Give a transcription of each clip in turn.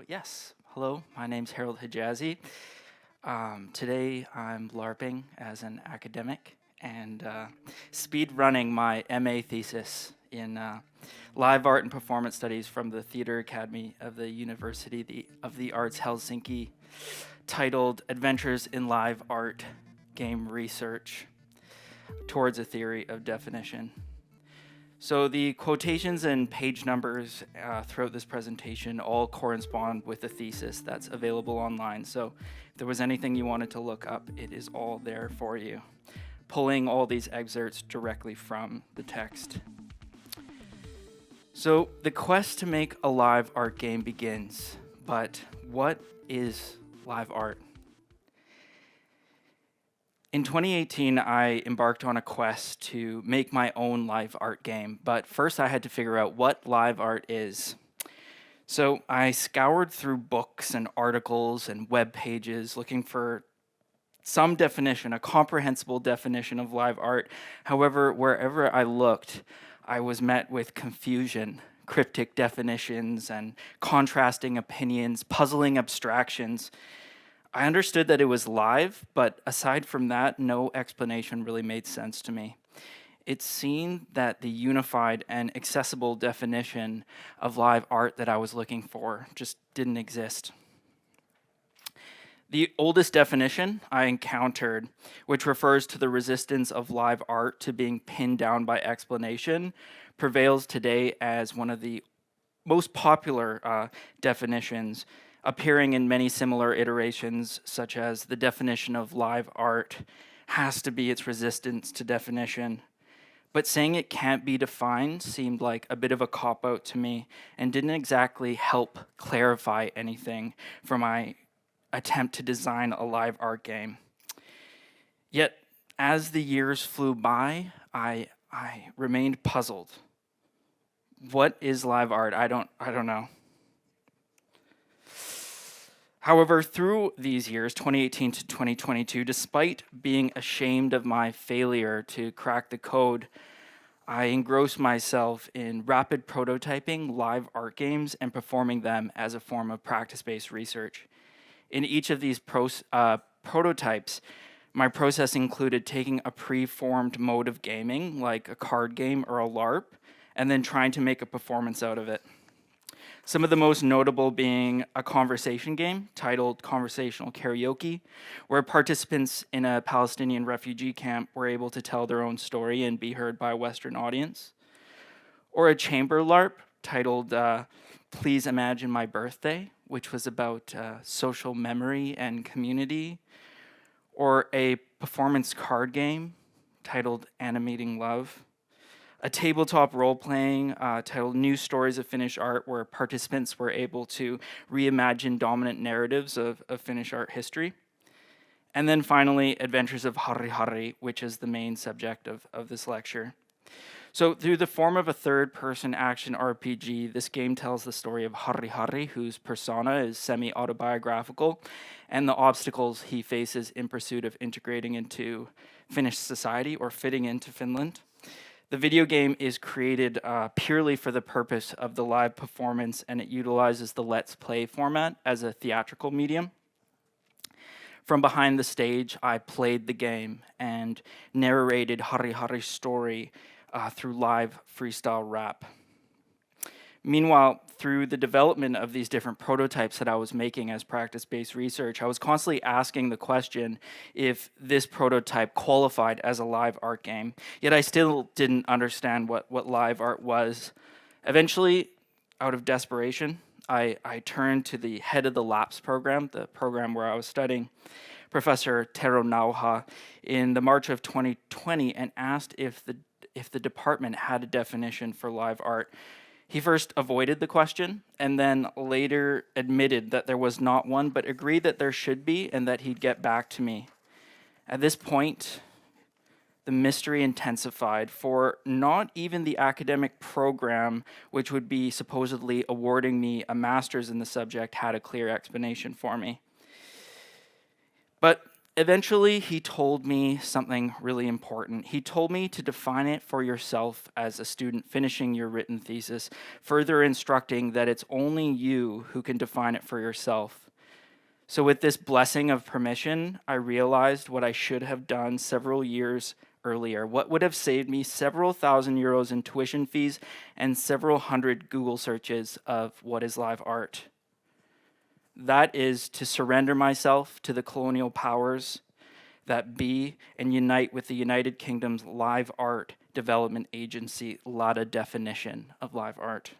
Yes, hello, my name's Hejazi. Today I'm LARPing as an academic and speed running my MA thesis in live art and performance studies from the Theatre Academy of the University of the Arts Helsinki, titled Adventures in Live Art Game Research Towards a Theory of Definition. So the quotations and page numbers throughout this presentation all correspond with the thesis that's available online. So if there was anything you wanted to look up, it is all there for you. Pulling all these excerpts directly from the text. So the quest to make a live art game begins, but what is live art? In 2018, I embarked on a quest to make my own live art game, but first I had to figure out what live art is. So I scoured through books and articles and web pages looking for some definition, a comprehensible definition of live art. However, wherever I looked, I was met with confusion, cryptic definitions, and contrasting opinions, puzzling abstractions. I understood that it was live, but aside from that, no explanation really made sense to me. It seemed that the unified and accessible definition of live art that I was looking for just didn't exist. The oldest definition I encountered, which refers to the resistance of live art to being pinned down by explanation, prevails today as one of the most popular definitions, appearing in many similar iterations, such as the definition of live art has to be its resistance to definition. But saying it can't be defined seemed like a bit of a cop-out to me and didn't exactly help clarify anything for my attempt to design a live art game. Yet, as the years flew by, I remained puzzled. What is live art? I don't know. However, through these years, 2018 to 2022, despite being ashamed of my failure to crack the code, I engrossed myself in rapid prototyping live art games and performing them as a form of practice-based research. In each of these prototypes, my process included taking a pre-formed mode of gaming, like a card game or a LARP, and then trying to make a performance out of it. Some of the most notable being a conversation game titled Conversational Karaoke, where participants in a Palestinian refugee camp were able to tell their own story and be heard by a Western audience. Or a chamber LARP titled Please Imagine My Birthday, which was about social memory and community. Or a performance card game titled Animating Love. A tabletop role-playing titled New Stories of Finnish Art, where participants were able to reimagine dominant narratives of Finnish art history. And then finally, Adventures of Harriharri, which is the main subject of this lecture. So through the form of a third-person action RPG, this game tells the story of Harriharri, whose persona is semi-autobiographical, and the obstacles he faces in pursuit of integrating into Finnish society or fitting into Finland. The video game is created purely for the purpose of the live performance, and it utilizes the Let's Play format as a theatrical medium. From behind the stage, I played the game and narrated Harriharri's story through live freestyle rap. Meanwhile, through the development of these different prototypes that I was making as practice-based research, I was constantly asking the question if this prototype qualified as a live art game, yet I still didn't understand what live art was. Eventually, out of desperation, I turned to the head of the LAPS program, the program where I was studying, Professor Tero Nauha, in the March of 2020, and asked if the department had a definition for live art. He first avoided the question and then later admitted that there was not one, but agreed that there should be and that he'd get back to me. At this point, the mystery intensified, for not even the academic program, which would be supposedly awarding me a master's in the subject, had a clear explanation for me. But Eventually, he told me something really important. He told me to define it for yourself as a student finishing your written thesis, further instructing that it's only you who can define it for yourself. So, with this blessing of permission, I realized what I should have done several years earlier, what would have saved me several thousand euros in tuition fees and several hundred Google searches of what is live art. That is to surrender myself to the colonial powers that be and unite with the United Kingdom's Live Art Development Agency, LADA definition of live art,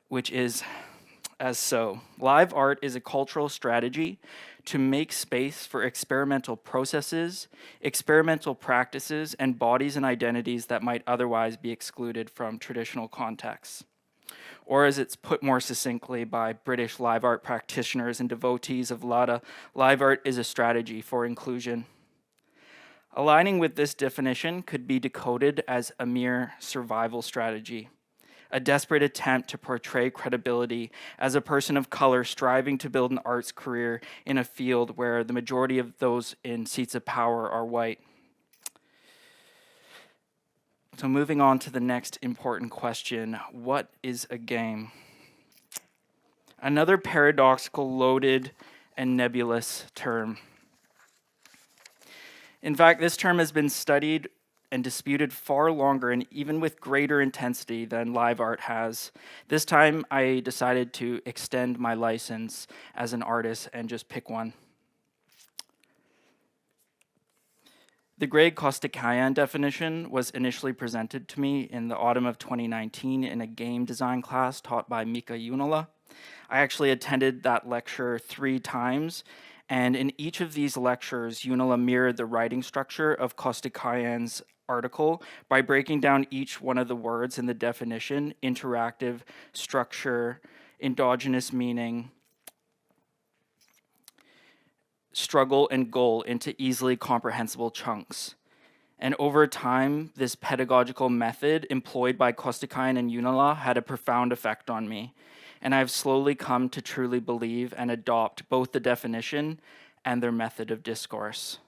which is as so. Live art is a cultural strategy to make space for experimental processes, experimental practices, and bodies and identities that might otherwise be excluded from traditional contexts. Or as it's put more succinctly by British live art practitioners and devotees of LADA, live art is a strategy for inclusion. Aligning with this definition could be decoded as a mere survival strategy, a desperate attempt to portray credibility as a person of color striving to build an arts career in a field where the majority of those in seats of power are white. So moving on to the next important question, what is a game? Another paradoxical, loaded, and nebulous term. In fact, this term has been studied and disputed far longer and even with greater intensity than live art has. This time, I decided to extend my license as an artist and just pick one. The Greg Costikyan definition was initially presented to me in the autumn of 2019 in a game design class taught by Mika Junola. I actually attended that lecture 3 times, and in each of these lectures, Junola mirrored the writing structure of Costikyan's article by breaking down each one of the words in the definition: interactive, structure, endogenous meaning, struggle, and goal into easily comprehensible chunks. And over time, this pedagogical method employed by Costikyan and Junola had a profound effect on me. And I've slowly come to truly believe and adopt both the definition and their method of discourse.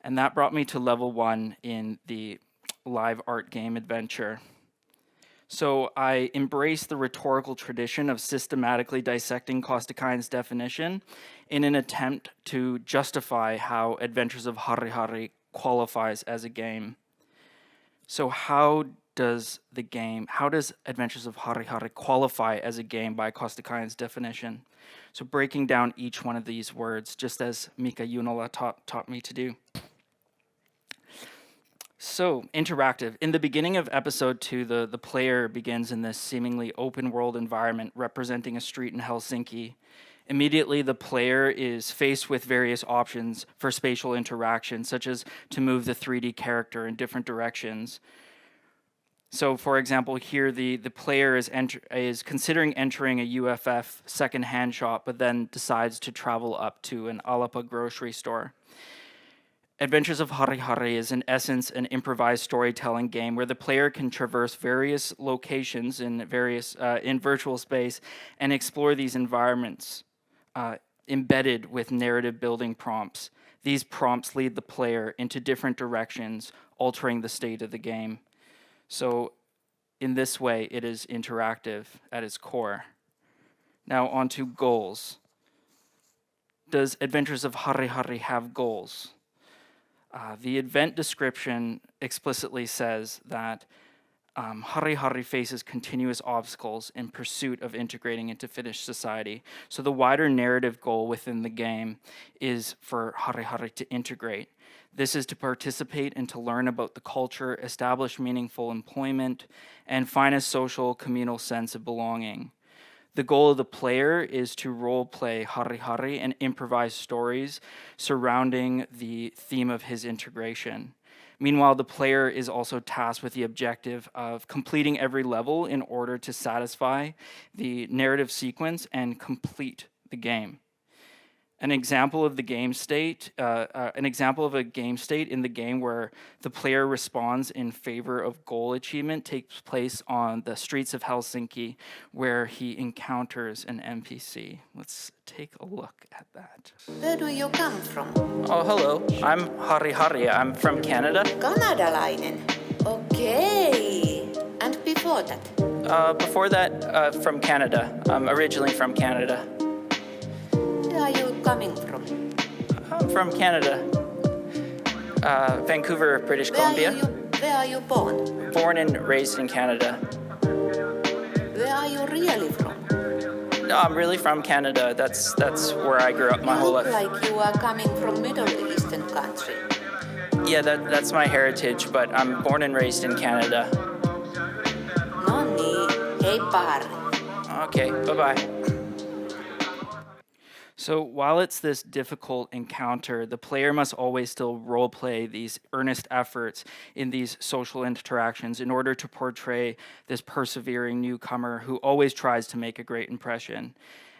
And that brought me to level 1 in the live art game adventure. So I embraced the rhetorical tradition of systematically dissecting Costikyan's definition in an attempt to justify how Adventures of Harriharri qualifies as a game. So how does Adventures of Harriharri qualify as a game by Costikyan's definition? So breaking down each one of these words, just as Mika Junola taught me to do. So, interactive. In the beginning of episode 2, the player begins in this seemingly open world environment representing a street in Helsinki. Immediately, the player is faced with various options for spatial interaction, such as to move the 3D character in different directions. So, for example, here the player is considering entering a UFF second-hand shop, but then decides to travel up to an Alapa grocery store. Adventures of Harriharri is in essence an improvised storytelling game where the player can traverse various locations in virtual space and explore these environments embedded with narrative building prompts. These prompts lead the player into different directions, altering the state of the game. So in this way, it is interactive at its core. Now on to goals. Does Adventures of Harriharri have goals? The event description explicitly says that Harriharri faces continuous obstacles in pursuit of integrating into Finnish society. So the wider narrative goal within the game is for Harriharri to integrate. This is to participate and to learn about the culture, establish meaningful employment, and find a social, communal sense of belonging. The goal of the player is to role-play Harriharri and improvise stories surrounding the theme of his integration. Meanwhile, the player is also tasked with the objective of completing every level in order to satisfy the narrative sequence and complete the game. An example of the game state, an example of a game state in the game where the player responds in favor of goal achievement takes place on the streets of Helsinki, where he encounters an NPC. Let's take a look at that. Where do you come from? Oh, hello. I'm Harriharri. I'm from Canada. Kanadalainen. Okay. And before that? Before that, from Canada. I'm originally from Canada. Where are you coming from? I'm from Canada. Vancouver, British Columbia. Where are you born? Born and raised in Canada. Where are you really from? No, I'm really from Canada. That's where I grew up my whole life. You look like you are coming from Middle Eastern country. Yeah, that's my heritage, but I'm born and raised in Canada. No niin, heippa Harri. Okay, bye-bye. So while it's this difficult encounter, the player must always still roleplay these earnest efforts in these social interactions in order to portray this persevering newcomer who always tries to make a great impression.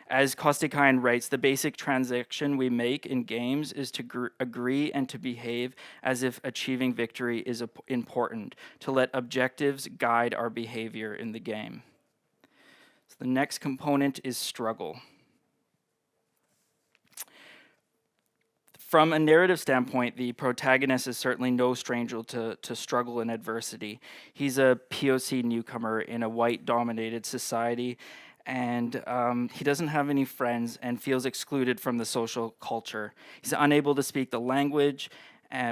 As Costikyan writes, the basic transaction we make in games is to agree and to behave as if achieving victory is important, to let objectives guide our behavior in the game. So the next component is struggle. From a narrative standpoint, the protagonist is certainly no stranger to struggle and adversity. He's a POC newcomer in a white-dominated society, and he doesn't have any friends and feels excluded from the social culture. He's unable to speak the language,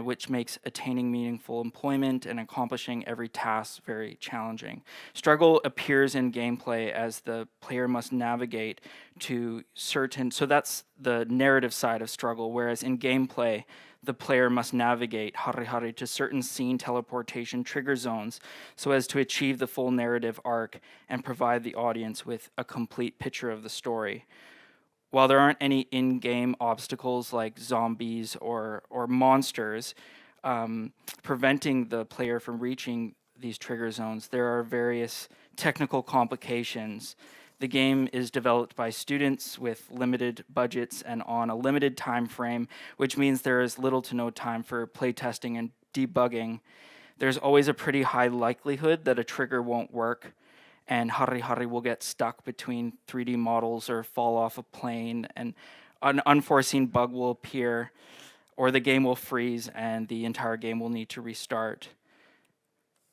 which makes attaining meaningful employment and accomplishing every task very challenging. Struggle appears in gameplay as the player must navigate to certain, so that's the narrative side of struggle, whereas in gameplay, the player must navigate Harriharri to certain scene teleportation trigger zones so as to achieve the full narrative arc and provide the audience with a complete picture of the story. While there aren't any in-game obstacles like zombies or monsters preventing the player from reaching these trigger zones, there are various technical complications. The game is developed by students with limited budgets and on a limited time frame, which means there is little to no time for playtesting and debugging. There's always a pretty high likelihood that a trigger won't work, and Harriharri will get stuck between 3D models or fall off a plane, and an unforeseen bug will appear, or the game will freeze and the entire game will need to restart.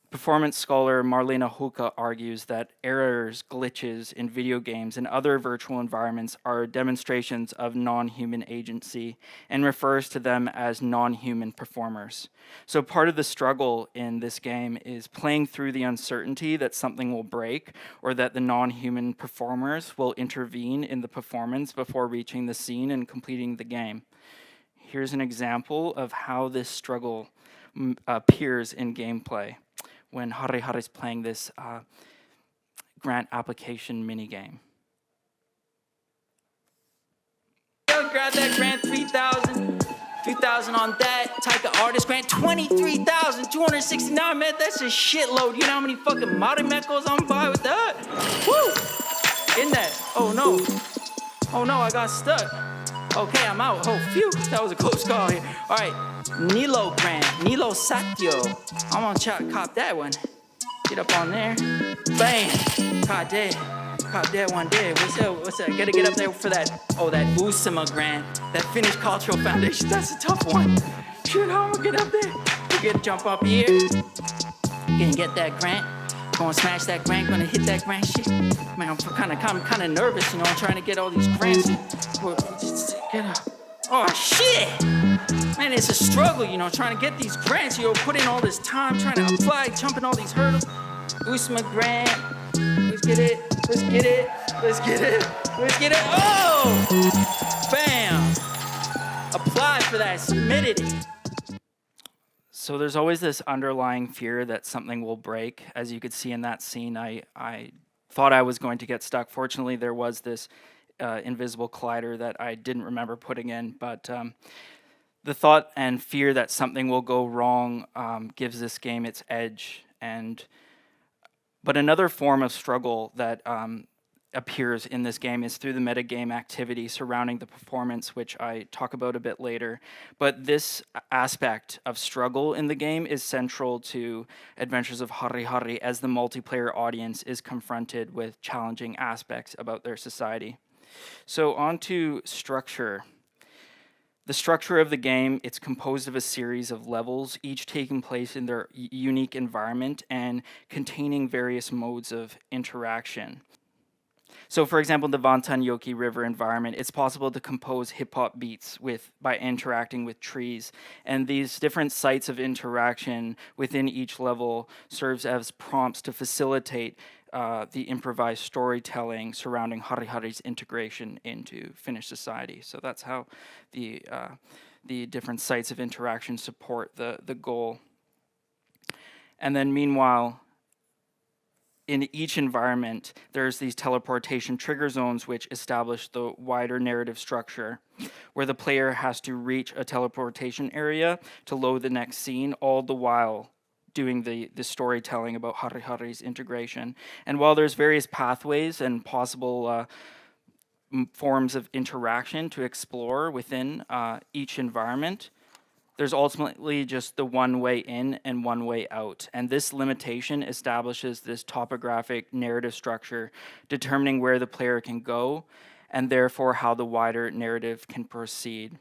Performance scholar Marlena Huka argues that errors, glitches in video games and other virtual environments are demonstrations of non-human agency and refers to them as non-human performers. So part of the struggle in this game is playing through the uncertainty that something will break or that the non-human performers will intervene in the performance before reaching the scene and completing the game. Here's an example of how this struggle appears in gameplay when Harriharri is playing this grant application minigame. Yo, grab that grant 3,000. 3,000 on that. Type the artist grant 23,269. Man, that's a shitload. You know how many fucking Marimekos I'm buy with that? Woo! In that. Oh no. Oh no, I got stuck. Okay, I'm out. Oh, phew. That was a close call here. All right. Nilo grant. Nilo Satyo. I'm gonna cop that one. Get up on there. Bam. Caught that one there. What's that? Gotta get up there for that. Oh, that Usama grant. That Finnish Cultural Foundation. That's a tough one. Shit, how am I get up there? We gotta jump up here. Gonna get that grant. Gonna smash that grant. Gonna hit that grant shit. Man, I'm kind of nervous, you know. I'm trying to get all these grants. Just get up. Oh shit! Man, it's a struggle, you know, trying to get these grants. You know, put in all this time trying to apply, jumping all these hurdles. Usma grant. Let's get it. Let's get it. Let's get it. Let's get it. Oh! Bam! Apply for that. Submitted it. So there's always this underlying fear that something will break. As you could see in that scene, I thought I was going to get stuck. Fortunately, there was this invisible collider that I didn't remember putting in, but the thought and fear that something will go wrong gives this game its edge. But another form of struggle that appears in this game is through the metagame activity surrounding the performance, which I talk about a bit later. But this aspect of struggle in the game is central to Adventures of Harriharri, as the multiplayer audience is confronted with challenging aspects about their society. So on to structure. The structure of the game, it's composed of a series of levels, each taking place in their unique environment and containing various modes of interaction. So, for example, the Vantanyoki River environment, it's possible to compose hip-hop beats by interacting with trees. And these different sites of interaction within each level serves as prompts to facilitate the improvised storytelling surrounding Harriharri's integration into Finnish society. So that's how the different sites of interaction support the goal. And then meanwhile, in each environment, there's these teleportation trigger zones which establish the wider narrative structure, where the player has to reach a teleportation area to load the next scene, all the while doing the storytelling about Harriharri's integration. And while there's various pathways and possible forms of interaction to explore within each environment, there's ultimately just the one way in and one way out. And this limitation establishes this topographic narrative structure, determining where the player can go, and therefore how the wider narrative can proceed.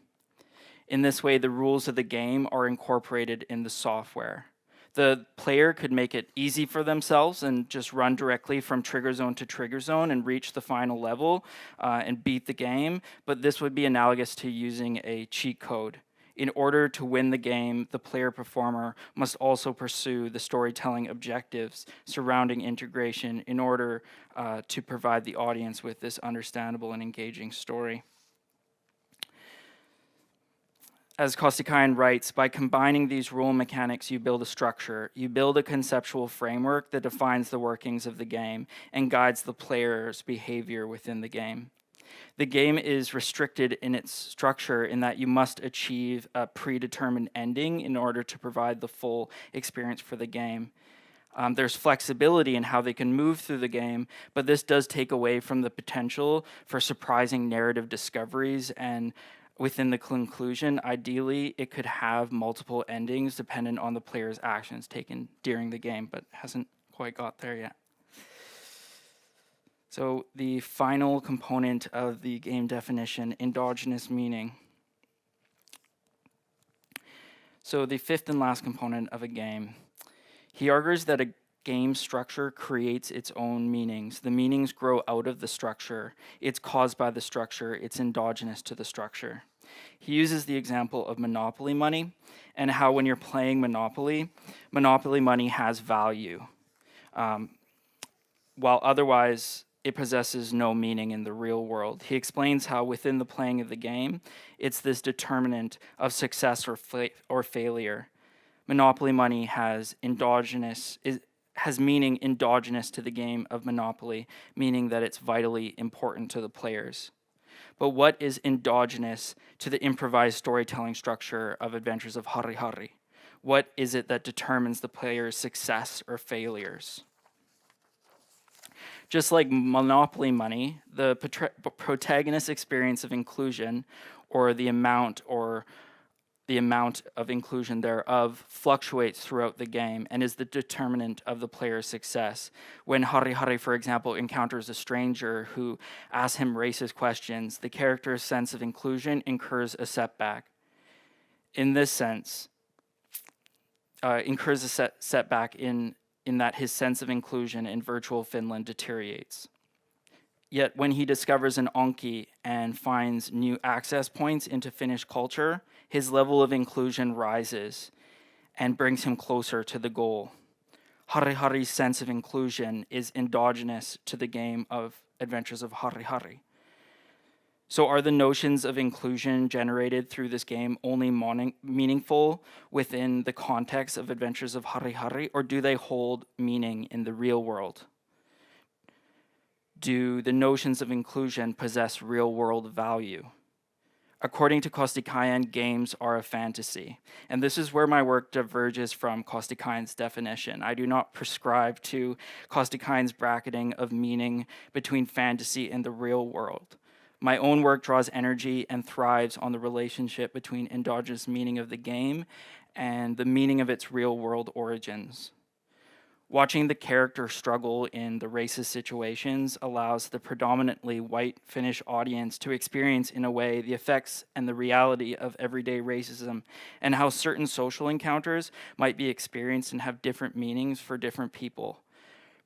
In this way, the rules of the game are incorporated in the software. The player could make it easy for themselves and just run directly from trigger zone to trigger zone and reach the final level and beat the game, but this would be analogous to using a cheat code. In order to win the game, the player performer must also pursue the storytelling objectives surrounding integration in order to provide the audience with this understandable and engaging story. As Costikyan writes, by combining these rule mechanics, you build a structure. You build a conceptual framework that defines the workings of the game and guides the player's behavior within the game. The game is restricted in its structure in that you must achieve a predetermined ending in order to provide the full experience for the game. There's flexibility in how they can move through the game, but this does take away from the potential for surprising narrative discoveries, and within the conclusion, ideally, it could have multiple endings dependent on the player's actions taken during the game, but hasn't quite got there yet. So the final component of the game definition, endogenous meaning. So the fifth and last component of a game. He argues that a game structure creates its own meanings. The meanings grow out of the structure. It's caused by the structure. It's endogenous to the structure. He uses the example of Monopoly money and how when you're playing Monopoly, Monopoly money has value, while otherwise it possesses no meaning in the real world. He explains how within the playing of the game, it's this determinant of success or failure. Monopoly money has meaning endogenous to the game of Monopoly, meaning that it's vitally important to the players. But what is endogenous to the improvised storytelling structure of Adventures of Harriharri? What is it that determines the player's success or failures? Just like Monopoly money, the protagonist's experience of inclusion, or the amount of inclusion thereof, fluctuates throughout the game and is the determinant of the player's success. When Harriharri, for example, encounters a stranger who asks him racist questions, the character's sense of inclusion incurs a setback. In this sense, incurs a setback in that his sense of inclusion in virtual Finland deteriorates. Yet when he discovers an Anki and finds new access points into Finnish culture, his level of inclusion rises and brings him closer to the goal. Harriharri's sense of inclusion is endogenous to the game of Adventures of Harriharri. So are the notions of inclusion generated through this game only meaningful within the context of Adventures of Harriharri, or do they hold meaning in the real world? Do the notions of inclusion possess real-world value? According to Costikyan, games are a fantasy. And this is where my work diverges from Costikyan's definition. I do not prescribe to Costikyan's bracketing of meaning between fantasy and the real world. My own work draws energy and thrives on the relationship between endogenous meaning of the game and the meaning of its real world origins. Watching the character struggle in the racist situations allows the predominantly white Finnish audience to experience in a way the effects and the reality of everyday racism and how certain social encounters might be experienced and have different meanings for different people.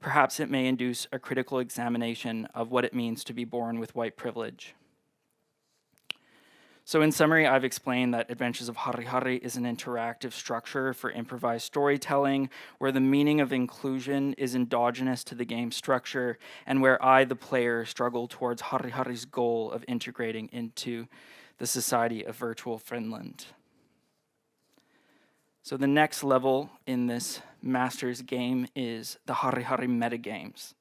Perhaps it may induce a critical examination of what it means to be born with white privilege. So in summary, I've explained that Adventures of Harriharri is an interactive structure for improvised storytelling, where the meaning of inclusion is endogenous to the game structure, and where I, the player, struggle towards Harriharri's goal of integrating into the society of virtual Finland. So the next level in this master's game is the Harriharri Metagames.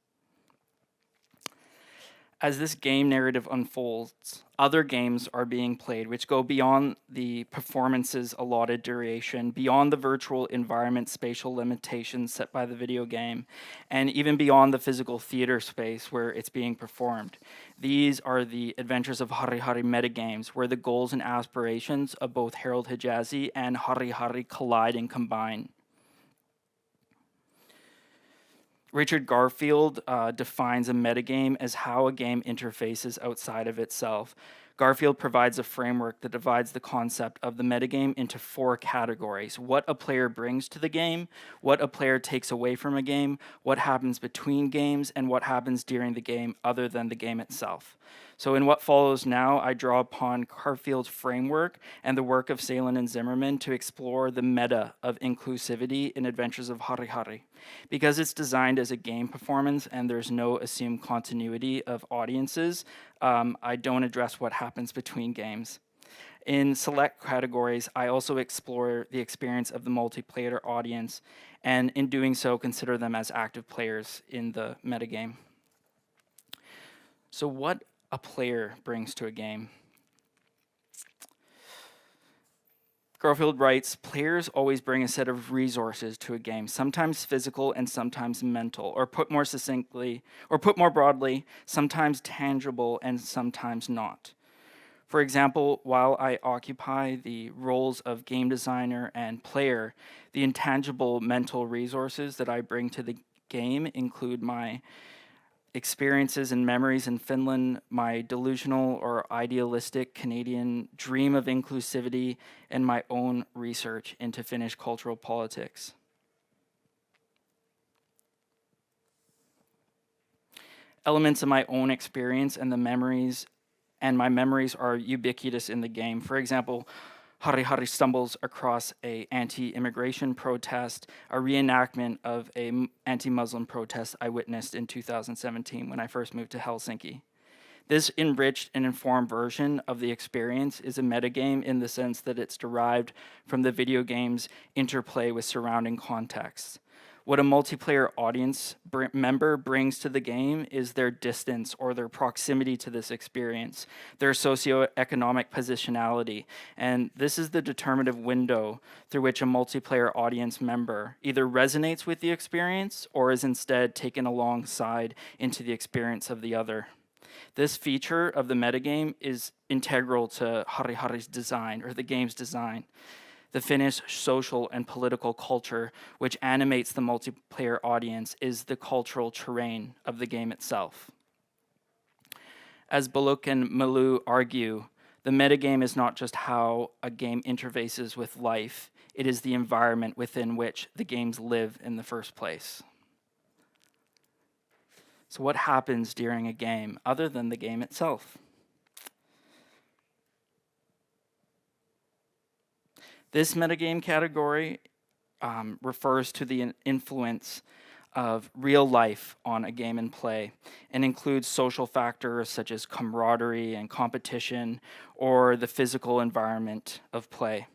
As this game narrative unfolds, other games are being played which go beyond the performance's allotted duration, beyond the virtual environment spatial limitations set by the video game, and even beyond the physical theater space where it's being performed. These are the Adventures of Harriharri metagames, where the goals and aspirations of both Harold Hejazi and Harriharri collide and combine. Richard Garfield defines a metagame as how a game interfaces outside of itself. Garfield provides a framework that divides the concept of the metagame into 4 categories: what a player brings to the game, what a player takes away from a game, what happens between games, and what happens during the game other than the game itself. So in what follows now, I draw upon Garfield's framework and the work of Salen and Zimmerman to explore the meta of inclusivity in Adventures of Harriharri. Because it's designed as a game performance and there's no assumed continuity of audiences, I don't address what happens between games. In select categories, I also explore the experience of the multiplayer audience, and in doing so, consider them as active players in the metagame. So what a player brings to a game. Garfield writes, players always bring a set of resources to a game, sometimes physical and sometimes mental, or put more succinctly, or put more broadly, sometimes tangible and sometimes not. For example, while I occupy the roles of game designer and player, the intangible mental resources that I bring to the game include my experiences and memories in Finland, my delusional or idealistic Canadian dream of inclusivity, and my own research into Finnish cultural politics. Elements of my own experience and my memories are ubiquitous in the game. For example, Harriharri stumbles across a anti-immigration protest, a reenactment of a anti-Muslim protest I witnessed in 2017 when I first moved to Helsinki. This enriched and informed version of the experience is a metagame in the sense that it's derived from the video game's interplay with surrounding contexts. What a multiplayer audience member brings to the game is their distance or their proximity to this experience, their socioeconomic positionality, and this is the determinative window through which a multiplayer audience member either resonates with the experience or is instead taken alongside into the experience of the other. This feature of the metagame is integral to Harriharri's design, or the game's design. The Finnish social and political culture, which animates the multiplayer audience, is the cultural terrain of the game itself. As Bullock and Malou argue, the metagame is not just how a game interfaces with life, it is the environment within which the games live in the first place. So what happens during a game other than the game itself? This metagame category refers to the influence of real life on a game and play, and includes social factors such as camaraderie and competition, or the physical environment of play.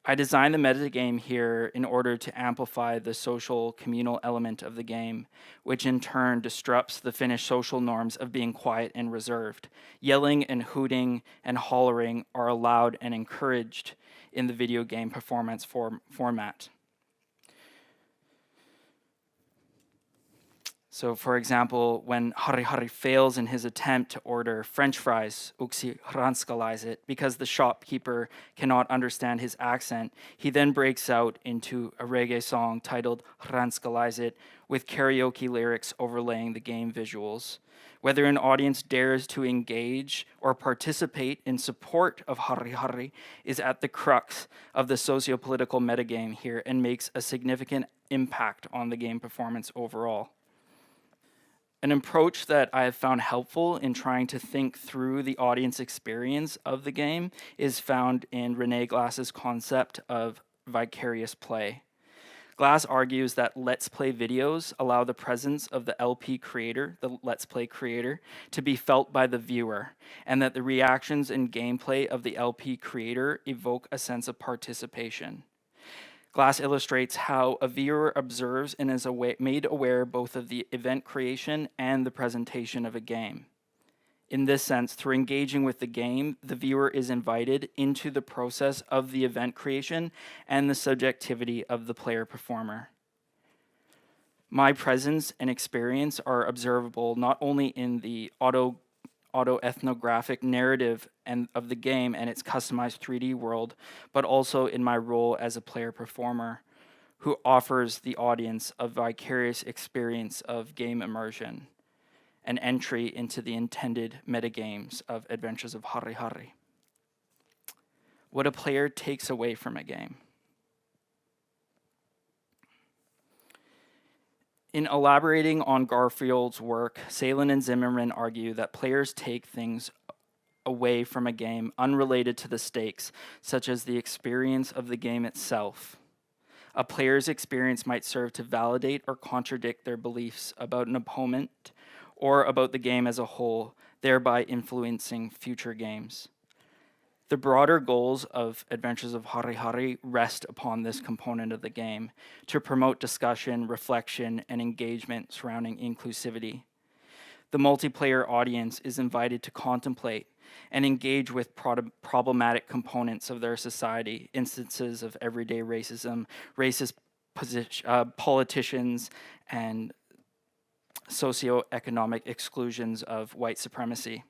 I designed the metagame here in order to amplify the social communal element of the game, which in turn disrupts the Finnish social norms of being quiet and reserved. Yelling and hooting and hollering are allowed and encouraged in the video game performance format. So, for example, when Harriharri fails in his attempt to order French fries, uksi ranskalaise it, because the shopkeeper cannot understand his accent, he then breaks out into a reggae song titled Ranskalaise it, with karaoke lyrics overlaying the game visuals. Whether an audience dares to engage or participate in support of Harriharri is at the crux of the socio-political metagame here and makes a significant impact on the game performance overall. An approach that I have found helpful in trying to think through the audience experience of the game is found in René Glass's concept of vicarious play. Glass argues that Let's Play videos allow the presence of the LP creator, the Let's Play creator, to be felt by the viewer, and that the reactions and gameplay of the LP creator evoke a sense of participation. Glass illustrates how a viewer observes and is made aware both of the event creation and the presentation of a game. In this sense, through engaging with the game, the viewer is invited into the process of the event creation and the subjectivity of the player performer. My presence and experience are observable not only in the autoethnographic narrative of the game and its customized 3D world, but also in my role as a player performer who offers the audience a vicarious experience of game immersion, an entry into the intended metagames of Adventures of Harriharri. What a player takes away from a game. In elaborating on Garfield's work, Salen and Zimmerman argue that players take things away from a game unrelated to the stakes, such as the experience of the game itself. A player's experience might serve to validate or contradict their beliefs about an opponent or about the game as a whole, thereby influencing future games. The broader goals of Adventures of Harriharri rest upon this component of the game to promote discussion, reflection, and engagement surrounding inclusivity. The multiplayer audience is invited to contemplate and engage with problematic components of their society, instances of everyday racism, racist politicians, and socioeconomic exclusions of white supremacy.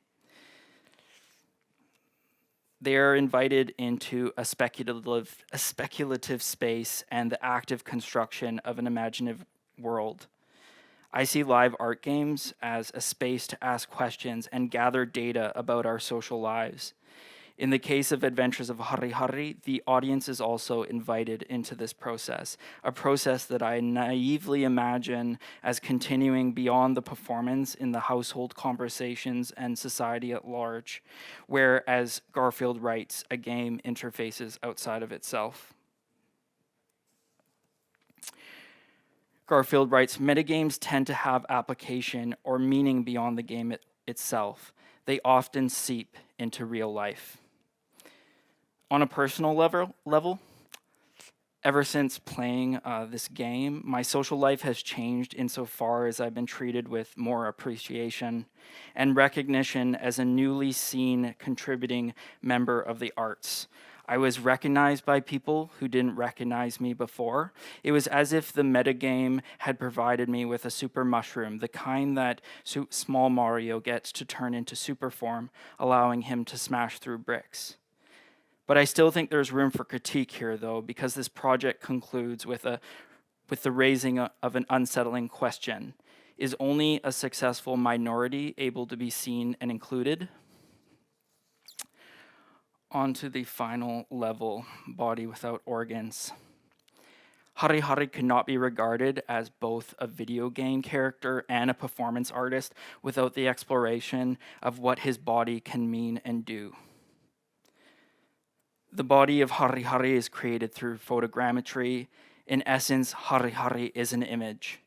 They are invited into a speculative space and the active construction of an imaginative world. I see live art games as a space to ask questions and gather data about our social lives. In the case of Adventures of Harriharri, the audience is also invited into this process, a process that I naively imagine as continuing beyond the performance in the household conversations and society at large, where, as Garfield writes, a game interfaces outside of itself. Garfield writes, metagames tend to have application or meaning beyond the game itself. They often seep into real life. On a personal level, ever since playing this game, my social life has changed insofar as I've been treated with more appreciation and recognition as a newly seen contributing member of the arts. I was recognized by people who didn't recognize me before. It was as if the metagame had provided me with a super mushroom, the kind that small Mario gets to turn into super form, allowing him to smash through bricks. But I still think there's room for critique here, though, because this project concludes with the raising of an unsettling question. Is only a successful minority able to be seen and included? On to the final level, body without organs. Harriharri could not be regarded as both a video game character and a performance artist without the exploration of what his body can mean and do. The body of Harriharri is created through photogrammetry. In essence, Harriharri is an image.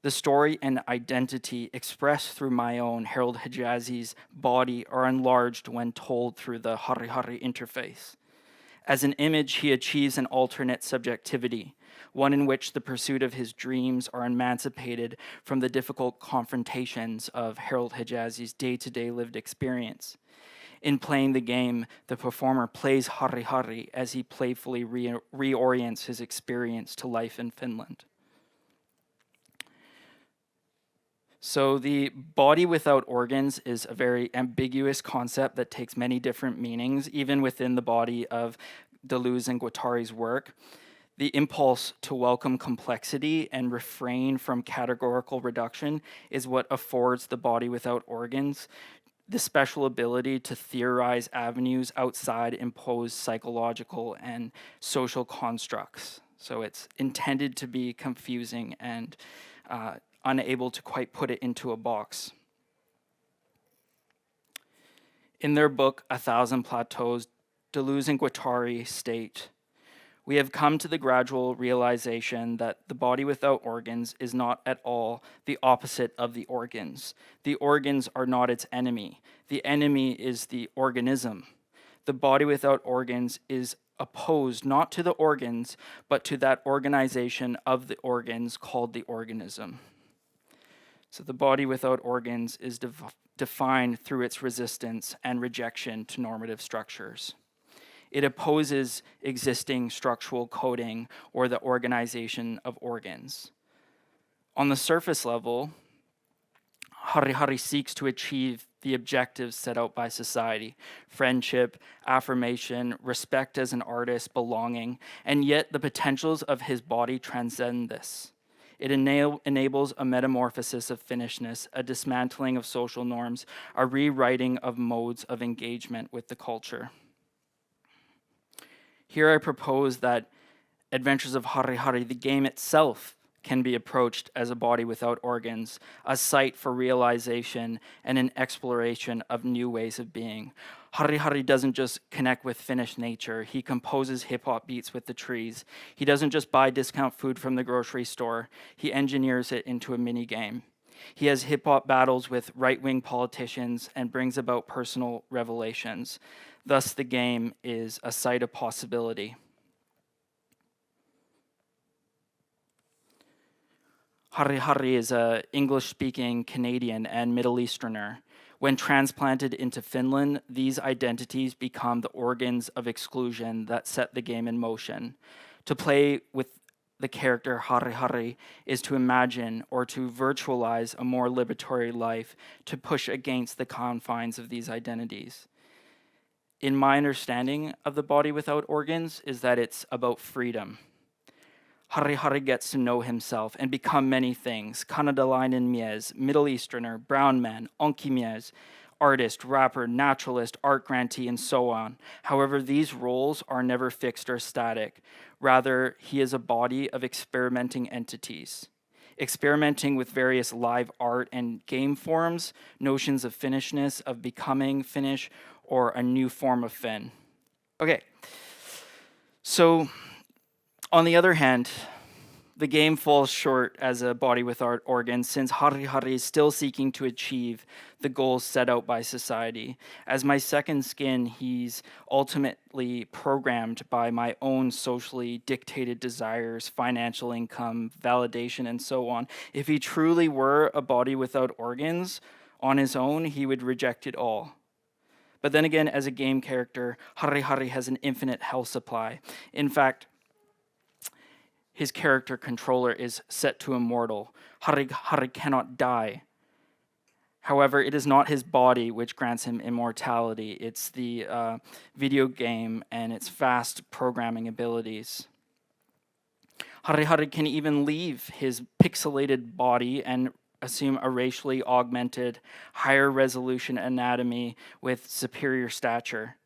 The story and identity expressed through my own Harold Hejazi's body are enlarged when told through the Harriharri interface. As an image, he achieves an alternate subjectivity, one in which the pursuit of his dreams are emancipated from the difficult confrontations of Harold Hejazi's day-to-day lived experience. In playing the game, the performer plays Harriharri as he playfully reorients his experience to life in Finland. So the body without organs is a very ambiguous concept that takes many different meanings, even within the body of Deleuze and Guattari's work. The impulse to welcome complexity and refrain from categorical reduction is what affords the body without organs the special ability to theorize avenues outside imposed psychological and social constructs. So it's intended to be confusing and unable to quite put it into a box. In their book, 1,000 Plateaus, Deleuze and Guattari state, "We have come to the gradual realization that the body without organs is not at all the opposite of the organs. The organs are not its enemy. The enemy is the organism. The body without organs is opposed not to the organs, but to that organization of the organs called the organism." So the body without organs is defined through its resistance and rejection to normative structures. It opposes existing structural coding or the organization of organs. On the surface level, Harriharri seeks to achieve the objectives set out by society: friendship, affirmation, respect as an artist, belonging, and yet the potentials of his body transcend this. It enables a metamorphosis of Finnishness, a dismantling of social norms, a rewriting of modes of engagement with the culture. Here I propose that Adventures of Harriharri, the game itself, can be approached as a body without organs, a site for realization and an exploration of new ways of being. Harriharri doesn't just connect with Finnish nature, he composes hip-hop beats with the trees. He doesn't just buy discount food from the grocery store, he engineers it into a mini-game. He has hip-hop battles with right-wing politicians and brings about personal revelations. Thus, the game is a site of possibility. Harriharri is an English-speaking Canadian and Middle Easterner. When transplanted into Finland, these identities become the organs of exclusion that set the game in motion. To play with the character Harriharri is to imagine or to virtualize a more liberatory life, to push against the confines of these identities. In my understanding of the body without organs is that it's about freedom. Harriharri gets to know himself and become many things: Kannadalainen mies, Middle Easterner, brown man, onki mies, artist, rapper, naturalist, art grantee, and so on. However, these roles are never fixed or static. Rather, he is a body of experimenting entities, experimenting with various live art and game forms, notions of Finnishness, of becoming Finnish, or a new form of Finn. Okay, so on the other hand, the game falls short as a body without organs, since Harriharri is still seeking to achieve the goals set out by society. As my second skin, he's ultimately programmed by my own socially dictated desires, financial income, validation, and so on. If he truly were a body without organs on his own, he would reject it all. But then again, as a game character, Harriharri has an infinite health supply. In fact, his character controller is set to immortal. Harriharri cannot die. However, it is not his body which grants him immortality. It's the video game and its fast programming abilities. Harriharri can even leave his pixelated body and assume a racially augmented, higher resolution anatomy with superior stature.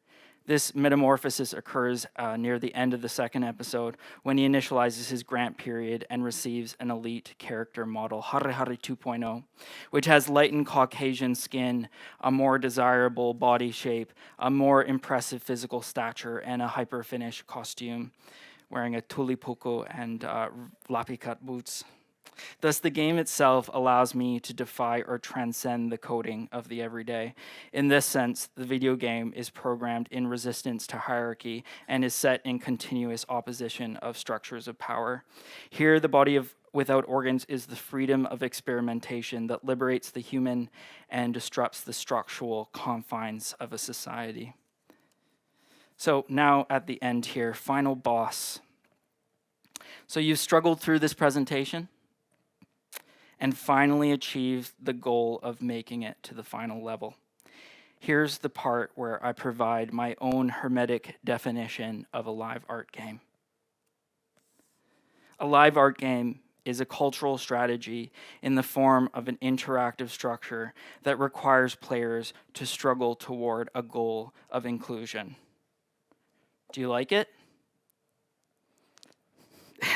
This metamorphosis occurs near the end of the second episode when he initializes his grant period and receives an elite character model, Harriharri 2.0, which has lightened Caucasian skin, a more desirable body shape, a more impressive physical stature, and a hyper-Finnish costume, wearing a tulipuku and lapikat boots. Thus, the game itself allows me to defy or transcend the coding of the everyday. In this sense, the video game is programmed in resistance to hierarchy and is set in continuous opposition of structures of power. Here, the body of without organs is the freedom of experimentation that liberates the human and disrupts the structural confines of a society. So now at the end here, final boss. So you've struggled through this presentation and finally achieved the goal of making it to the final level. Here's the part where I provide my own hermetic definition of a live art game. A live art game is a cultural strategy in the form of an interactive structure that requires players to struggle toward a goal of inclusion. Do you like it?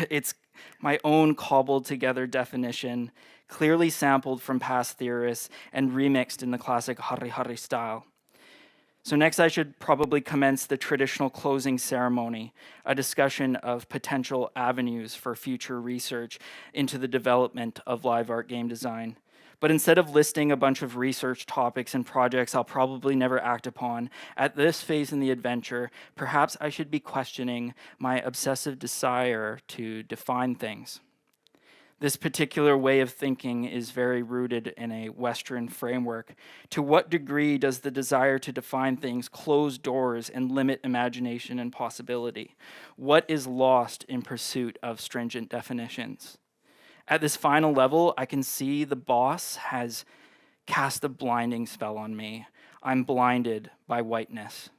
It's my own cobbled together definition, clearly sampled from past theorists and remixed in the classic Harriharri style. So next I should probably commence the traditional closing ceremony, a discussion of potential avenues for future research into the development of live art game design. But instead of listing a bunch of research topics and projects I'll probably never act upon, at this phase in the adventure, perhaps I should be questioning my obsessive desire to define things. This particular way of thinking is very rooted in a Western framework. To what degree does the desire to define things close doors and limit imagination and possibility? What is lost in pursuit of stringent definitions? At this final level, I can see the boss has cast a blinding spell on me. I'm blinded by whiteness.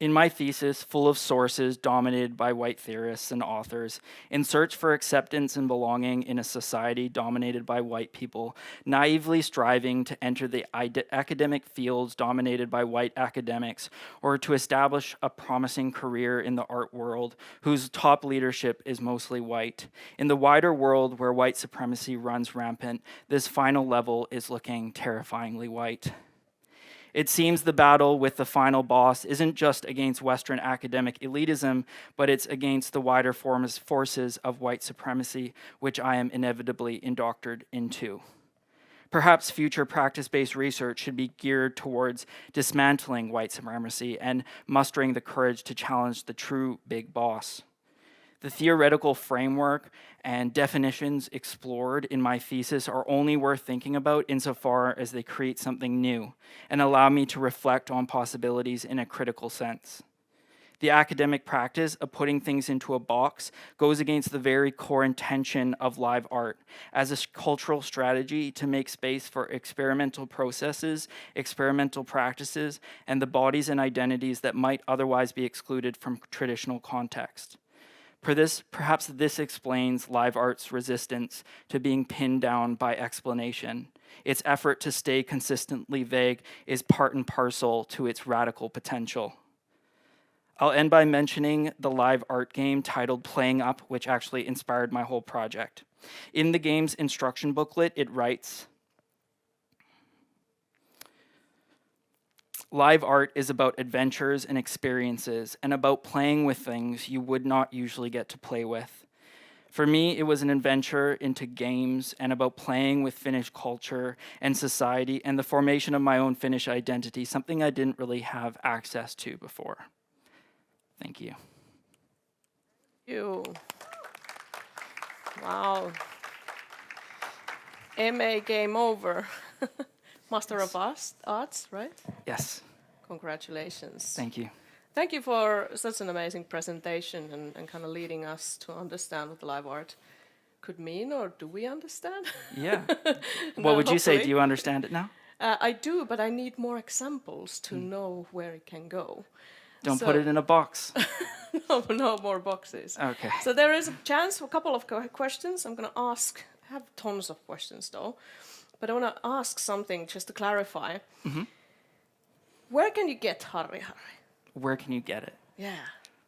In my thesis, full of sources dominated by white theorists and authors, in search for acceptance and belonging in a society dominated by white people, naively striving to enter the academic fields dominated by white academics, or to establish a promising career in the art world whose top leadership is mostly white. In the wider world where white supremacy runs rampant, this final level is looking terrifyingly white. It seems the battle with the final boss isn't just against Western academic elitism, but it's against the wider forces of white supremacy, which I am inevitably indoctrinated into. Perhaps future practice-based research should be geared towards dismantling white supremacy and mustering the courage to challenge the true big boss. The theoretical framework and definitions explored in my thesis are only worth thinking about insofar as they create something new and allow me to reflect on possibilities in a critical sense. The academic practice of putting things into a box goes against the very core intention of live art as a cultural strategy to make space for experimental processes, experimental practices, and the bodies and identities that might otherwise be excluded from traditional context. Perhaps this explains live art's resistance to being pinned down by explanation. Its effort to stay consistently vague is part and parcel to its radical potential. I'll end by mentioning the live art game titled Playing Up, which actually inspired my whole project. In the game's instruction booklet, it writes, live art is about adventures and experiences and about playing with things you would not usually get to play with. For me, it was an adventure into games and about playing with Finnish culture and society and the formation of my own Finnish identity, something I didn't really have access to before. Thank you. You. Wow. MA game over. Master of Arts, right? Yes. Congratulations. Thank you. Thank you for such an amazing presentation and kind of leading us to understand what live art could mean, or do we understand? Yeah. No, What would you say? hopefully. Do you understand it now? I do, but I need more examples to know where it can go. Don't put it in a box. No more boxes. Okay. So there is a chance for a couple of questions. I'm going to ask. I have tons of questions though, but I want to ask something just to clarify. Mm-hmm. Where can you get Harriharri? Where can you get it? Yeah.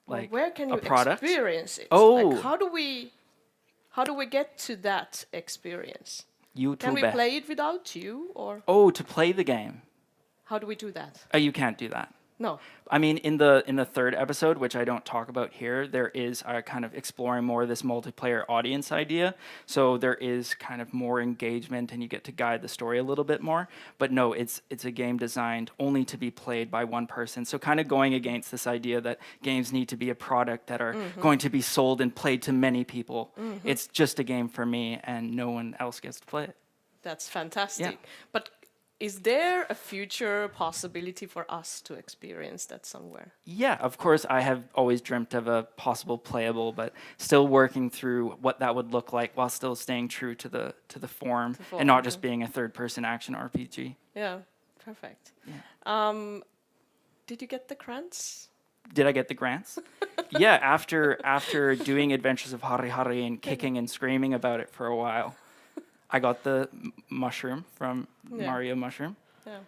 Like where can you a product? experience it? Oh. Like how do we get to that experience? YouTube. Can we play it without you, or Oh, to play the game. how do we do that? Oh, you can't do that. No. I mean, in the third episode, which I don't talk about here, there is kind of exploring more this multiplayer audience idea. So there is kind of more engagement, and you get to guide the story a little bit more. But no, it's a game designed only to be played by one person. So kind of going against this idea that games need to be a product that are going to be sold and played to many people. It's just a game for me, and no one else gets to play it. That's fantastic. Yeah. But is there a future possibility for us to experience that somewhere? Yeah, of course, I have always dreamt of a possible playable, but still working through what that would look like while still staying true to the form and not just being a third-person action RPG. Yeah, perfect. Did you get the grants? Did I get the grants? Yeah, after doing Adventures of Harriharri and kicking and screaming about it for a while, I got the mushroom from Mario Mushroom. Yeah.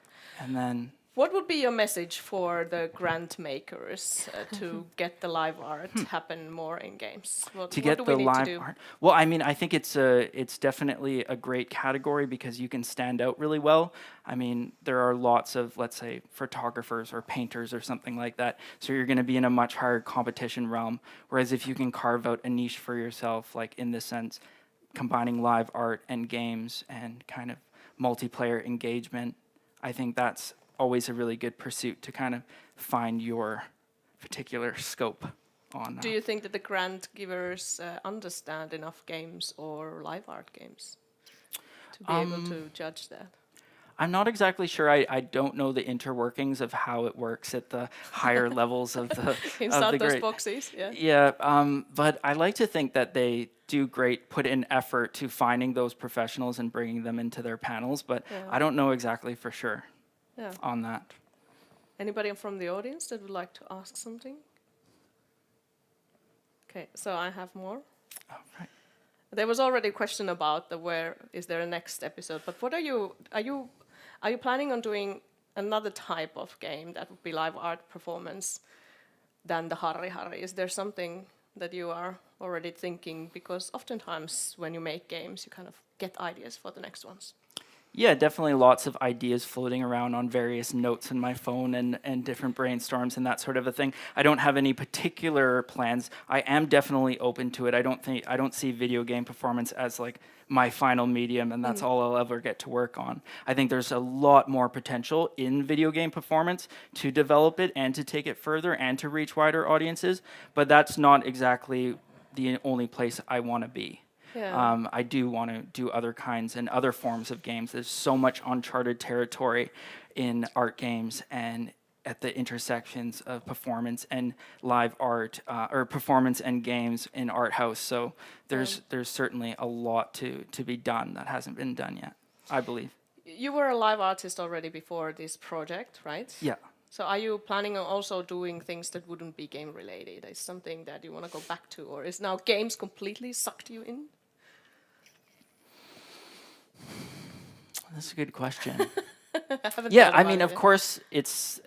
And then... What would be your message for the grant makers to get the live art happen more in games? What do we need to do? Art? Well, I mean, I think it's definitely a great category because you can stand out really well. I mean, there are lots of, let's say, photographers or painters or something like that. So you're going to be in a much higher competition realm. Whereas if you can carve out a niche for yourself, like in this sense, combining live art and games and kind of multiplayer engagement, I think that's always a really good pursuit to kind of find your particular scope on. Do you think that the grant givers understand enough games or live art games to be able to judge that? I'm not exactly sure. I don't know the interworkings of how it works at the higher levels of the inside of the those grade. boxes. Yeah. Yeah, but I like to think that they do put in effort to finding those professionals and bringing them into their panels. But I don't know exactly for sure on that. Anybody from the audience that would like to ask something? Okay, so I have more. Oh, right. There was already a question about where is there a next episode, but what are you planning on doing another type of game that would be live art performance than the Harriharri? Is there something that you are already thinking? Because oftentimes when you make games, you kind of get ideas for the next ones. Yeah, definitely lots of ideas floating around on various notes in my phone and different brainstorms and that sort of a thing. I don't have any particular plans. I am definitely open to it. I don't see video game performance as like my final medium and that's all I'll ever get to work on. I think there's a lot more potential in video game performance to develop it and to take it further and to reach wider audiences, but that's not exactly the only place I want to be. Yeah. I do want to do other kinds and other forms of games. There's so much uncharted territory in art games and at the intersections of performance and live art, or performance and games in art house. So there's certainly a lot to be done that hasn't been done yet, I believe. You were a live artist already before this project, right? Yeah. So are you planning on also doing things that wouldn't be game related? Is something that you want to go back to, or is now games completely sucked you in? That's a good question. I mean, of course, it's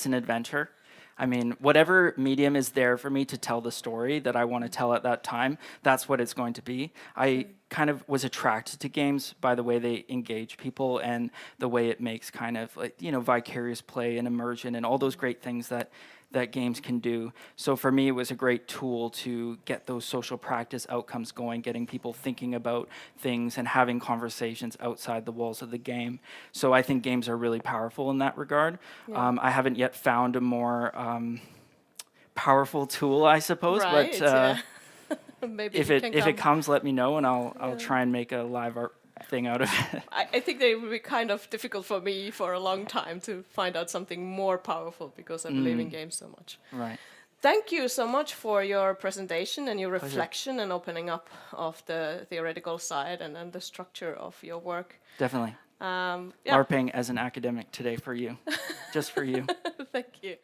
an adventure. I mean, whatever medium is there for me to tell the story that I want to tell at that time, that's what it's going to be. I kind of was attracted to games by the way they engage people and the way it makes kind of like, vicarious play and immersion and all those great things that games can do. So for me, it was a great tool to get those social practice outcomes going, getting people thinking about things and having conversations outside the walls of the game. So I think games are really powerful in that regard. Yeah. I haven't yet found a more powerful tool, I suppose, right, but maybe if it comes, let me know, and I'll try and make a live art thing out of it. I think they would be kind of difficult for me for a long time to find out something more powerful because I believe in games so much. Right. Thank you so much for your presentation and your reflection and opening up of the theoretical side and the structure of your work. Definitely. LARPing as an academic today for you, just for you. Thank you.